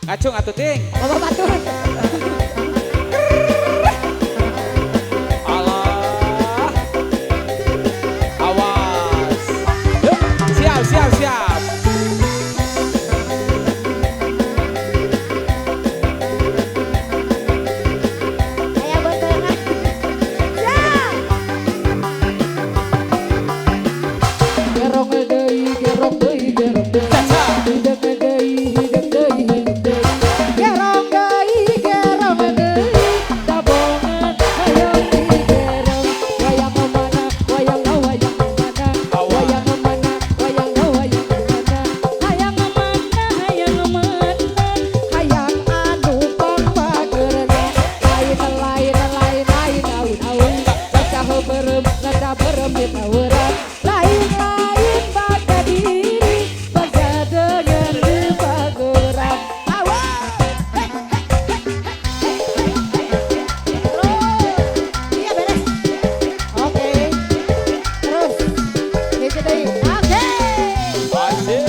Ngacung atuh ting. Bapak batur. Allah. Awas. Siap, siap, siap. Aya beunteungan. Ya. Gerong deui, gerong deui, gerong deui. Caca. Hideung deui, hideung deui, hideung deui. Gerong deui, gerong deui. Dabongan hayang digerong. Wayang mana, wayang wayang mana. Wayang mana, wayang wayang mana. Hayang mana, hayang mana. Hayang anu pangpageurna. Lain aun-aun. Baca heubeurem, nada berem di taweuran. Lain pada diri, baca dengan di pageurang. Iya beres. Oke. Terus. Gitu deui. Oke. Asik.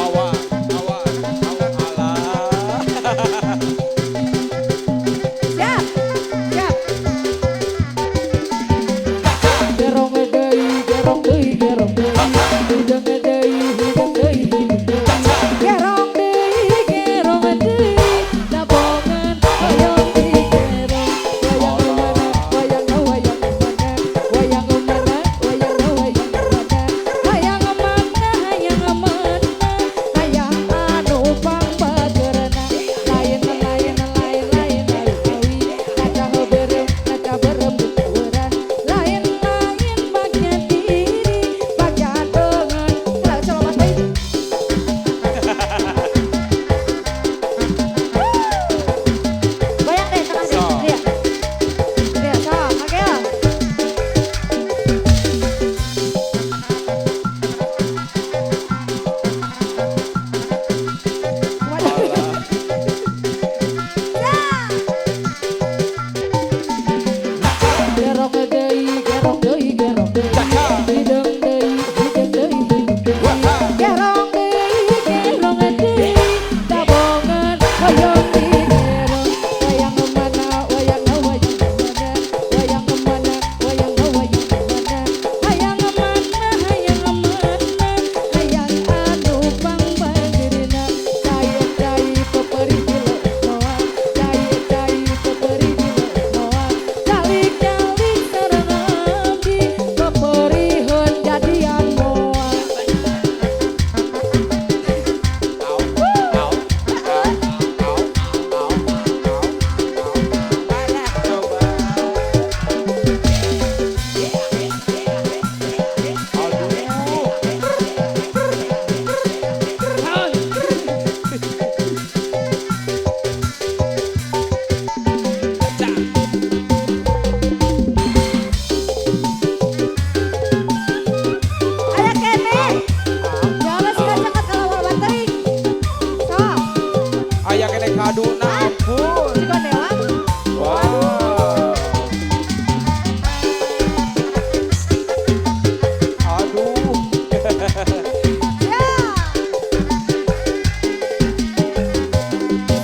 Awas, awas, awas. Allah. Siap. Siap. Gerong deui, gerong deui, gerong deui. Hideung deui, hideung deui, hideung deui. Gerong deui, gerong deui. Dabongan hayang digerong. Wayang mana, wayang wayang mana. Wayang mana, wayang wayang mana. Hayang mana, hayang mana. Hayang anu pangpageurna. Lain awi. Kaca heubeurem, kaca berem di taweuran. Lain bagja diri, bagja dengan. Selamat deui. Goyang deh tengah deh. So. Lihat. Lihat, sok. Oke ya. Allah. Gerong deui, gerong deui, gerong deui. Caca. Hideung deui, hideung deui, hideung deui. Wah. Gerong deui, gerong deui. Dabongan hayang digerong. Wayang mana, wayang wayang mana. Wayang mana, wayang wayang mana. Hayang mana, hayang mana. Hayang anu pangpageurna. Cai peperih dilo moal. Cai peperih dilo moal. Calik-calik sareng abdi. Peperihun jadian moal. Au, au, au, au, au, au. Coba. Aya kene. Jangan singkat-singkat kalau mau bateri. Sok. Aya kene kaduna ampun. Si Kondewa. Wow. Aduh. Ya.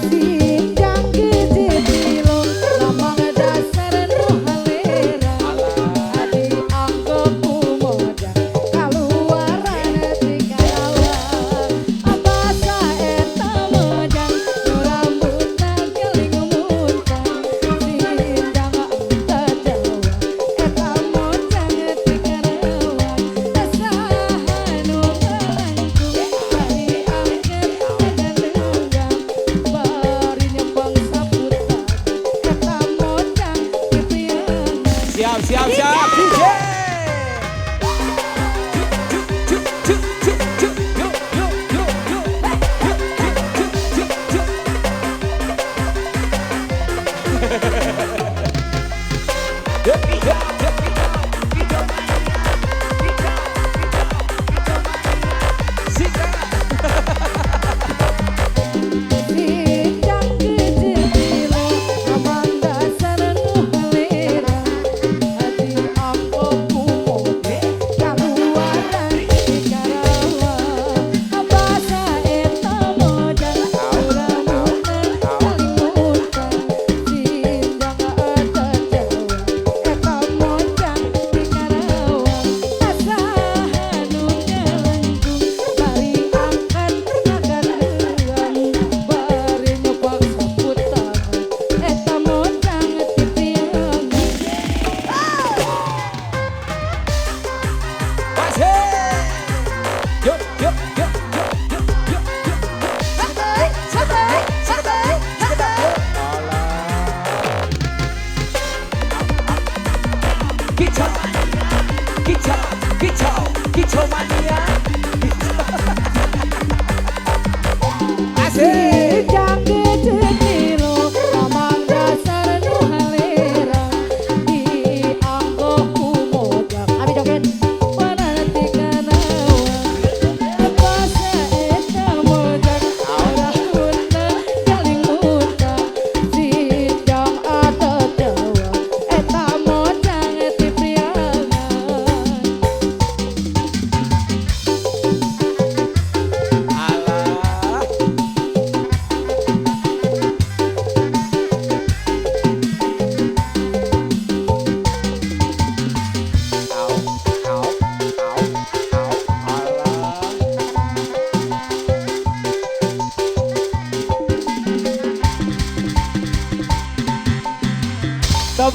Sindang gede tilung, lamang dasar nu halera. Adi anggap kumodang, kaluaran tinggal awak. Abasa eta modang, nu rambutna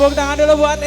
Tepuk tangan dulu buat